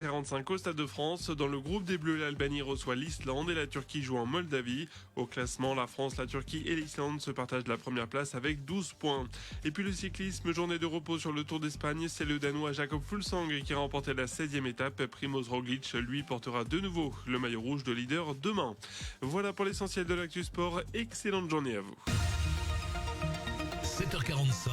45 au Stade de France. Dans le groupe des Bleus, l'Albanie reçoit l'Islande et la Turquie joue en Moldavie. Au classement, la France, la Turquie et l'Islande se partagent la première place avec 12 points. Et puis le cyclisme, journée de repos sur le Tour d'Espagne, c'est le Danois Jakob Fuglsang qui a remporté la 16e étape. Primoz Roglic, lui, portera de nouveau le maillot rouge de leader demain. Voilà pour l'essentiel de l'actu sport. Excellente journée à vous. 7h45,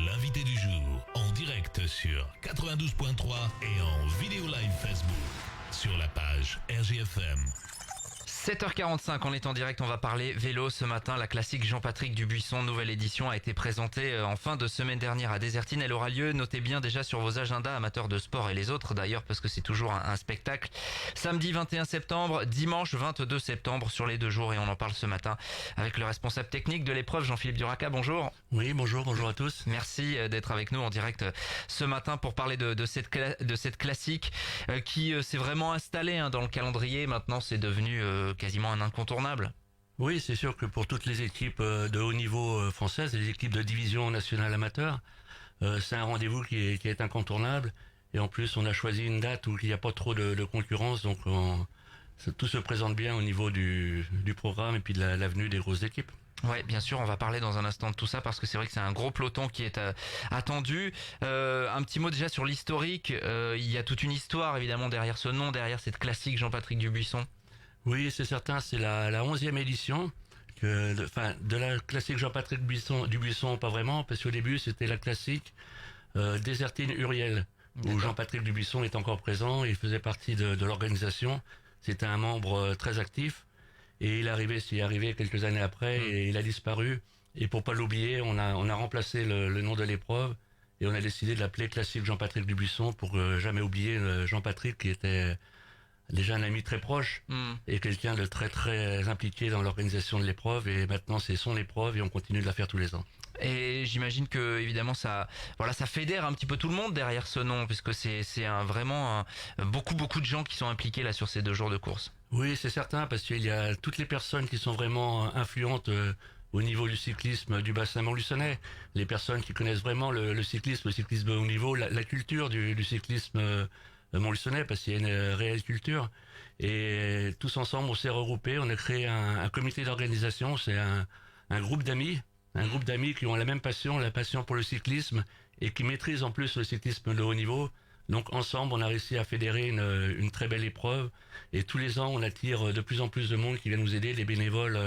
l'invité du jour, en direct sur 92.3 et en vidéo live Facebook, sur la page RGFM. 7h45, on est en direct, on va parler vélo ce matin. La classique Jean-Patrick Dubuisson, nouvelle édition, a été présentée en fin de semaine dernière à Désertine. Elle aura lieu, notez bien déjà sur vos agendas, amateurs de sport et les autres d'ailleurs, parce que c'est toujours un spectacle. Samedi 21 septembre, dimanche 22 septembre sur les 2 jours, et on en parle ce matin avec le responsable technique de l'épreuve, Jean-Philippe Duraca. Bonjour. Oui, bonjour à tous. Merci d'être avec nous en direct ce matin pour parler de cette classique qui s'est vraiment installée dans le calendrier. Maintenant, c'est devenu quasiment un incontournable. Oui, c'est sûr que pour toutes les équipes de haut niveau françaises, les équipes de division nationale amateur, c'est un rendez-vous qui est incontournable. Et en plus, on a choisi une date où il n'y a pas trop de concurrence, donc tout se présente bien au niveau du programme et puis de la venue des grosses équipes. Ouais, bien sûr, on va parler dans un instant de tout ça parce que c'est vrai que c'est un gros peloton qui est attendu. Un petit mot déjà sur l'historique. Il y a toute une histoire évidemment derrière ce nom, derrière cette classique Jean-Patrick Dubuisson. Oui, c'est certain, c'est la 11e édition de la classique Jean-Patrick Dubuisson, pas vraiment, parce qu'au début c'était la classique Désertine Uriel, où Jean-Patrick Dubuisson est encore présent, il faisait partie de l'organisation, c'était un membre très actif, et il est arrivé quelques années après, et il a disparu, et pour pas l'oublier, on a remplacé le nom de l'épreuve, et on a décidé de l'appeler classique Jean-Patrick Dubuisson, pour jamais oublier Jean-Patrick qui était déjà un ami très proche et quelqu'un de très très impliqué dans l'organisation de l'épreuve, et maintenant c'est son épreuve et on continue de la faire tous les ans. Et j'imagine que évidemment ça fédère un petit peu tout le monde derrière ce nom, puisque c'est vraiment beaucoup de gens qui sont impliqués là sur ces 2 jours de course. Oui, c'est certain, parce qu'il y a toutes les personnes qui sont vraiment influentes au niveau du cyclisme du bassin montluçonnais, les personnes qui connaissent vraiment le cyclisme de haut niveau, la culture du cyclisme montluçonnais, parce qu'il y a une réelle culture, et tous ensemble on s'est regroupés, on a créé un comité d'organisation, c'est un groupe d'amis qui ont la même passion, la passion pour le cyclisme, et qui maîtrisent en plus le cyclisme de haut niveau. Donc ensemble on a réussi à fédérer une très belle épreuve, et tous les ans on attire de plus en plus de monde qui vient nous aider, les bénévoles,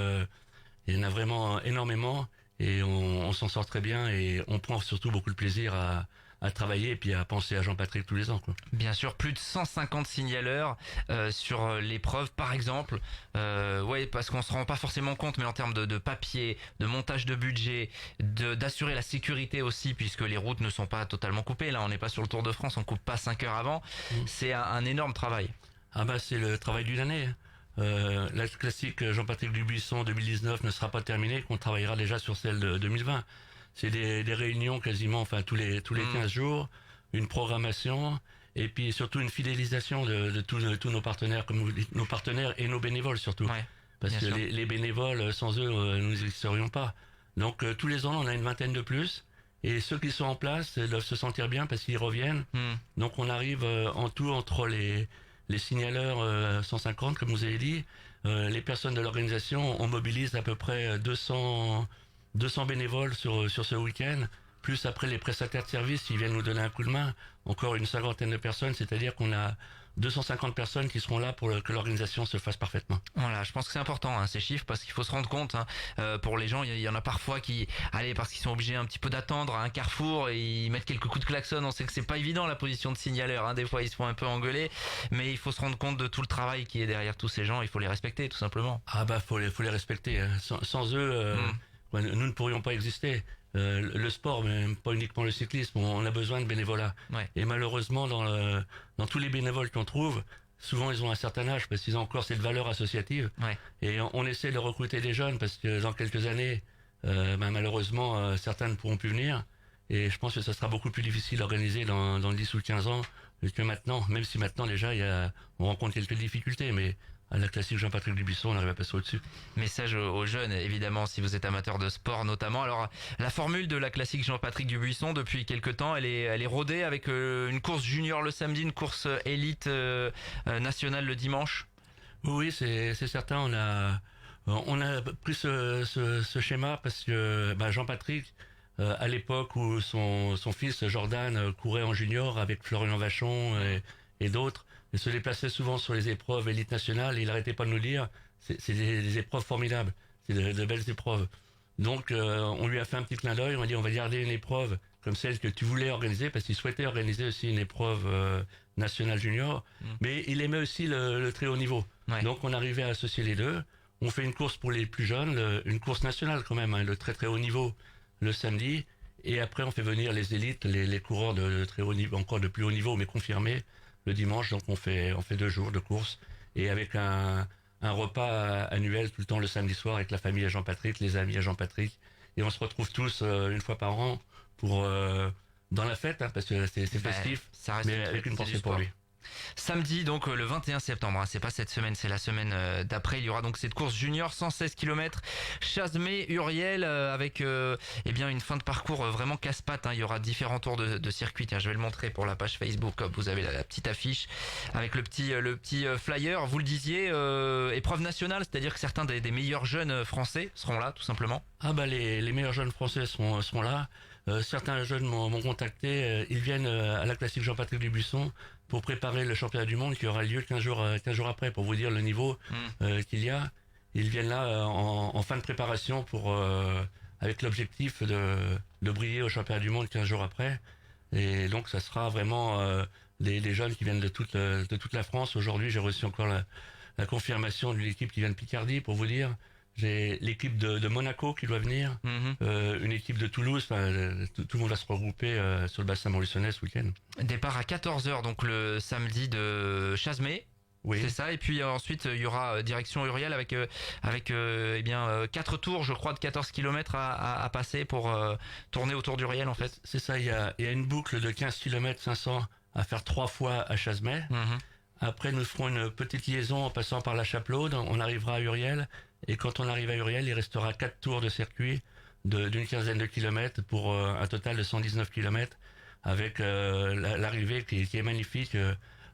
il y en a vraiment énormément, et on s'en sort très bien, et on prend surtout beaucoup de plaisir à travailler et puis à penser à Jean-Patrick tous les ans, quoi. Bien sûr, plus de 150 signaleurs sur l'épreuve par exemple. Ouais, parce qu'on se rend pas forcément compte, mais en termes de papier, de montage de budget, d'assurer la sécurité aussi, puisque les routes ne sont pas totalement coupées. Là, on n'est pas sur le Tour de France, on coupe pas 5 heures avant. C'est un énorme travail. Ah bah c'est le travail d'une année. La classique Jean-Patrick Dubuisson 2019 ne sera pas terminée, qu'on travaillera déjà sur celle de 2020. C'est des réunions quasiment, tous les 15 jours, une programmation, et puis surtout une fidélisation de tous nos partenaires, comme vous dites, nos partenaires et nos bénévoles surtout. Ouais, parce que les bénévoles, sans eux, nous n'existerions pas. Donc tous les ans, on a une vingtaine de plus, et ceux qui sont en place doivent se sentir bien parce qu'ils reviennent. Donc on arrive en tout entre les signaleurs 150, comme vous avez dit, les personnes de l'organisation, on mobilise à peu près 200 bénévoles sur ce week-end, plus après les prestataires de services qui viennent nous donner un coup de main, encore une 50aine de personnes, c'est-à-dire qu'on a 250 personnes qui seront là pour que l'organisation se fasse parfaitement. Voilà, je pense que c'est important ces chiffres, parce qu'il faut se rendre compte pour les gens, il y en a parfois parce qu'ils sont obligés un petit peu d'attendre à un carrefour et ils mettent quelques coups de klaxon. On sait que c'est pas évident la position de signaleur, des fois ils se font un peu engueuler, mais il faut se rendre compte de tout le travail qui est derrière tous ces gens, il faut les respecter tout simplement. Ah bah faut les respecter, hein. Sans eux nous ne pourrions pas exister. Le sport, mais pas uniquement le cyclisme, on a besoin de bénévolat. Ouais. Et malheureusement, dans tous les bénévoles qu'on trouve, souvent ils ont un certain âge parce qu'ils ont encore cette valeur associative. Ouais. Et on essaie de recruter des jeunes parce que dans quelques années, malheureusement, certains ne pourront plus venir. Et je pense que ça sera beaucoup plus difficile d'organiser dans 10 ou 15 ans que maintenant, même si maintenant déjà on rencontre quelques difficultés, mais à la classique Jean-Patrick Dubuisson, on arrive à passer au-dessus. Message aux jeunes, évidemment, si vous êtes amateur de sport notamment. Alors, la formule de la classique Jean-Patrick Dubuisson, depuis quelques temps, elle est rodée avec une course junior le samedi, une course élite nationale le dimanche. Oui, c'est certain. On a pris ce schéma parce que Jean-Patrick, à l'époque où son fils Jordan courait en junior avec Florian Vachon et d'autres, il se déplaçait souvent sur les épreuves élites nationales et il n'arrêtait pas de nous dire c'est des épreuves formidables, c'est de belles épreuves. Donc on lui a fait un petit clin d'œil, on a dit on va garder une épreuve comme celle que tu voulais organiser, parce qu'il souhaitait organiser aussi une épreuve nationale junior, mais il aimait aussi le très haut niveau. Ouais. Donc on arrivait à associer les deux. On fait une course pour les plus jeunes, une course nationale quand même, le très très haut niveau le samedi, et après on fait venir les élites, les coureurs de très haut niveau, encore de plus haut niveau mais confirmés, le dimanche. Donc on fait 2 jours de course, et avec un repas annuel tout le temps le samedi soir avec la famille à Jean-Patrick, les amis à Jean-Patrick, et on se retrouve tous une fois par an pour dans la fête, parce que c'est festif, ça reste mais avec une pensée pour lui. Samedi, donc le 21 septembre, c'est pas cette semaine, c'est la semaine d'après, il y aura donc cette course junior 116 km Chasmé-Uriel avec une fin de parcours vraiment casse-pattes. Il y aura différents tours de circuit. Tiens, je vais le montrer pour la page Facebook. Vous avez la petite affiche avec le petit flyer. Vous le disiez, épreuve nationale, c'est-à-dire que certains des meilleurs jeunes français seront là, tout simplement. Les meilleurs jeunes français seront là. Certains jeunes m'ont contacté. Ils viennent à la classique Jean-Patrick Dubuisson pour préparer le championnat du monde qui aura lieu 15 jours après, pour vous dire le niveau qu'il y a. Ils viennent là en fin de préparation avec l'objectif de briller au championnat du monde 15 jours après. Et donc ça sera vraiment des jeunes qui viennent de toute la France. Aujourd'hui, j'ai reçu encore la confirmation d'une équipe qui vient de Picardie, pour vous dire. J'ai l'équipe de Monaco qui doit venir, une équipe de Toulouse, tout le monde va se regrouper sur le bassin montluçonnais ce week-end. Départ à 14h, donc le samedi de Chasmé. Oui. C'est ça, et puis ensuite il y aura direction Uriel avec 4 tours, je crois, de 14 km à passer pour tourner autour d'Uriel en fait. C'est ça, il y a une boucle de 15 km 500 à faire 3 fois à Chasmé. Après, nous ferons une petite liaison en passant par la Chapelaude, on arrivera à Uriel, et quand on arrive à Uriel, il restera 4 tours de circuit d'une quinzaine de kilomètres pour un total de 119 km, avec l'arrivée qui est magnifique,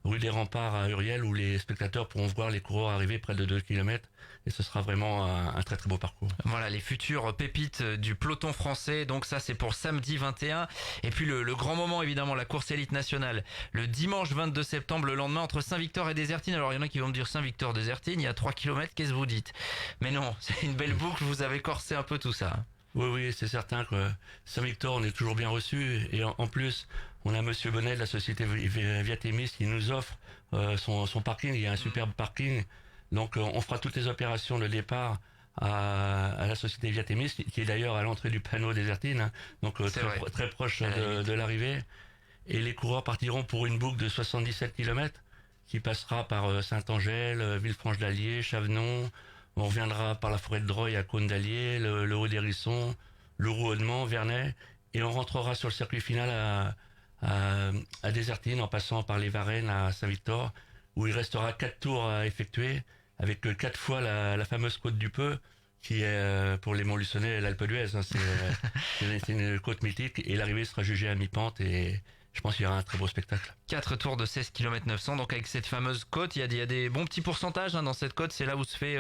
rue des Remparts à Uriel, où les spectateurs pourront voir les coureurs arriver près de 2 km, et ce sera vraiment un très très beau parcours. Voilà, les futures pépites du peloton français. Donc ça, c'est pour samedi 21. Et puis le grand moment, évidemment, la course élite nationale, le dimanche 22 septembre, le lendemain, entre Saint-Victor et Désertine. Alors il y en a qui vont me dire Saint-Victor-Désertine, il y a 3 km, qu'est-ce que vous dites? Mais non, c'est une belle boucle, vous avez corsé un peu tout ça. Oui, c'est certain que Saint-Victor, on est toujours bien reçu, et en plus, on a Monsieur Bonnet de la société Viatémis qui nous offre son parking. Il y a un superbe parking, donc on fera toutes les opérations de départ à la société Viatémis, qui est d'ailleurs à l'entrée du panneau Désertine, donc très proche de l'arrivée. Et les coureurs partiront pour une boucle de 77 km qui passera par Saint-Angèle, Villefranche-d'Allier, Chavenon. On reviendra par la forêt de Dreuil à Cône d'Allier, le Haut-d'Hérisson, le Roux-Haudemont, Vernet, et on rentrera sur le circuit final à Désertine en passant par les Varennes à Saint-Victor, où il restera 4 tours à effectuer, avec 4 fois la fameuse côte du Peu, qui est pour les Montluçonnais l'Alpe d'Huez. C'est une côte mythique, et l'arrivée sera jugée à mi-pente, et je pense qu'il y aura un très beau spectacle. 4 tours de 16 km 900, donc avec cette fameuse côte, il y a des bons petits pourcentages dans cette côte, c'est là où se fait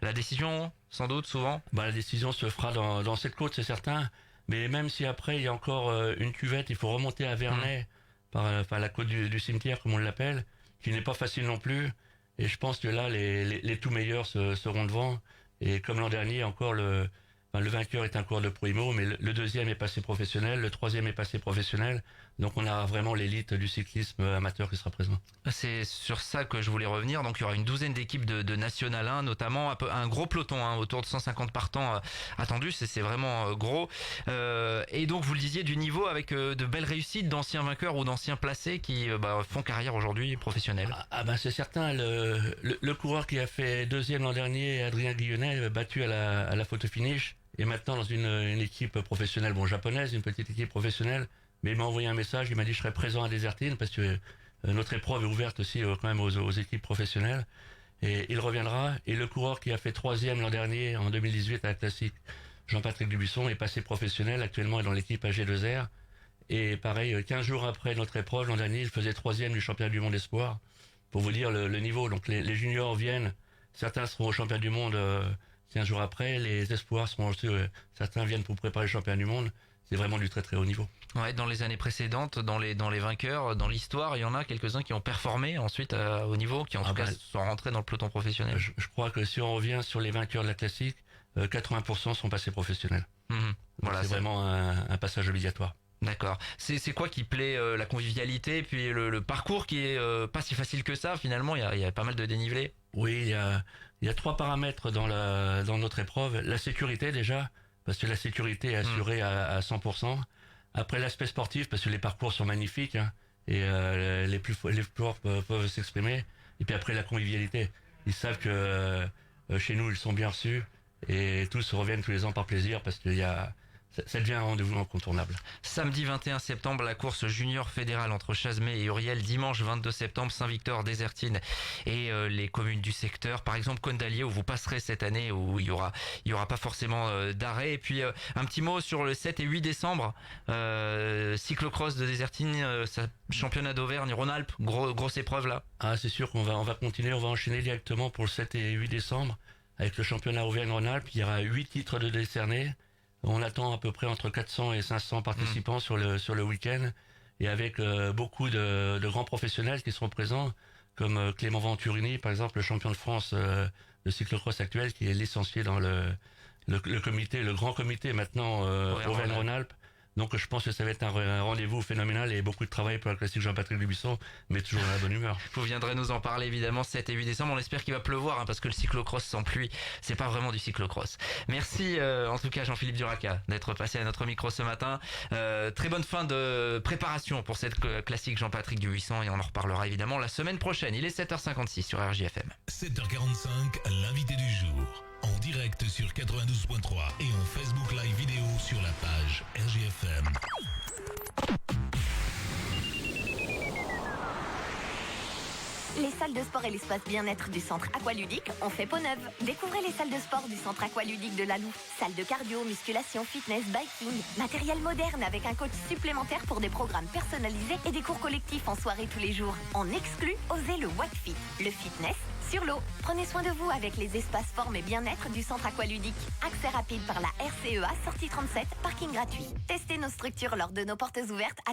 la décision, sans doute, souvent. La décision se fera dans cette côte, c'est certain, mais même si après il y a encore une cuvette, il faut remonter à Vernet par la côte du cimetière, comme on l'appelle, qui n'est pas facile non plus, et je pense que là, les tout meilleurs seront devant, et comme l'an dernier, encore le vainqueur est un coureur de Pro Imo, mais le deuxième est passé professionnel, le troisième est passé professionnel. Donc on a vraiment l'élite du cyclisme amateur qui sera présent. C'est sur ça que je voulais revenir. Donc il y aura une douzaine d'équipes de National 1, notamment un gros peloton, autour de 150 partants attendus. C'est vraiment gros. Et donc vous le disiez, du niveau avec de belles réussites d'anciens vainqueurs ou d'anciens placés qui font carrière aujourd'hui professionnelle. C'est certain. Le coureur qui a fait deuxième l'an dernier, Adrien Guillonnet, battu à la photo finish, et maintenant dans une équipe professionnelle, japonaise, une petite équipe professionnelle. Mais il m'a envoyé un message, il m'a dit je serai présent à Désertine, parce que notre épreuve est ouverte aussi quand même aux équipes professionnelles. Et il reviendra. Et le coureur qui a fait 3e l'an dernier, en 2018, à la classique, Jean-Patrick Dubuisson, est passé professionnel. Actuellement, est dans l'équipe AG2R. Et pareil, 15 jours après notre épreuve, l'an dernier, il faisait 3e du championnat du monde espoir. Pour vous dire le niveau. Donc les juniors viennent, certains seront au championnat du monde 15 jours après. Les espoirs seront aussi, certains viennent pour préparer le championnat du monde. C'est vraiment du très très haut niveau. Ouais, dans les années précédentes, dans les vainqueurs, dans l'histoire, il y en a quelques-uns qui ont performé ensuite au niveau, qui en tout cas sont rentrés dans le peloton professionnel. Je crois que si on revient sur les vainqueurs de la classique, 80% sont passés professionnels. Voilà, c'est vraiment un passage obligatoire. D'accord. C'est quoi qui plaît, la convivialité, puis le parcours qui est pas si facile que ça finalement, il y a pas mal de dénivelé. Oui, il y a 3 paramètres dans notre épreuve. La sécurité déjà, parce que la sécurité est assurée à 100%. Après l'aspect sportif, parce que les parcours sont magnifiques, hein, et les plus forts peuvent s'exprimer. Et puis après la convivialité. Ils savent que chez nous, ils sont bien reçus, et tous reviennent tous les ans par plaisir, parce qu'il y a... Ça devient un rendez-vous incontournable. Samedi 21 septembre, la course junior fédérale entre Chasmé et Uriel. Dimanche 22 septembre, Saint-Victor, Désertine et les communes du secteur. Par exemple, Condalier, où vous passerez cette année, où il y aura pas forcément d'arrêt. Et puis, un petit mot sur le 7 et 8 décembre. Cyclocross de Désertine, championnat d'Auvergne, Rhône-Alpes. Grosse épreuve là. Ah, c'est sûr qu'on va continuer. On va enchaîner directement pour le 7 et 8 décembre. Avec le championnat Auvergne-Rhône-Alpes, il y aura 8 titres de décernés. On attend à peu près entre 400 et 500 participants sur le week-end, et avec beaucoup de grands professionnels qui seront présents, comme Clément Venturini, par exemple, le champion de France de cyclocross actuel, qui est licencié dans le comité, le grand comité maintenant Auvergne-Rhône-Alpes. Donc je pense que ça va être un rendez-vous phénoménal et beaucoup de travail pour la classique Jean-Patrick Dubuisson, mais toujours dans la bonne humeur. Vous viendrez nous en parler évidemment 7 et 8 décembre. On espère qu'il va pleuvoir, hein, parce que le cyclocross sans pluie, c'est pas vraiment du cyclocross. Merci en tout cas Jean-Philippe Duraca d'être passé à notre micro ce matin. Très bonne fin de préparation pour cette classique Jean-Patrick Dubuisson, et on en reparlera évidemment la semaine prochaine. Il est 7h56 sur RJFM. 7h45, l'invité du jour. En direct sur 92.3 et en Facebook Live vidéo sur la page RJFM. Les salles de sport et l'espace bien-être du centre aqualudique ont fait peau neuve. Découvrez les salles de sport du centre aqualudique de la Loue. Salles de cardio, musculation, fitness, biking. Matériel moderne avec un coach supplémentaire pour des programmes personnalisés et des cours collectifs en soirée tous les jours. En exclu, osez le WACFit. Le fitness sur l'eau. Prenez soin de vous avec les espaces forme et bien-être du centre aqualudique. Accès rapide par la RCEA, sortie 37, parking gratuit. Testez nos structures lors de nos portes ouvertes à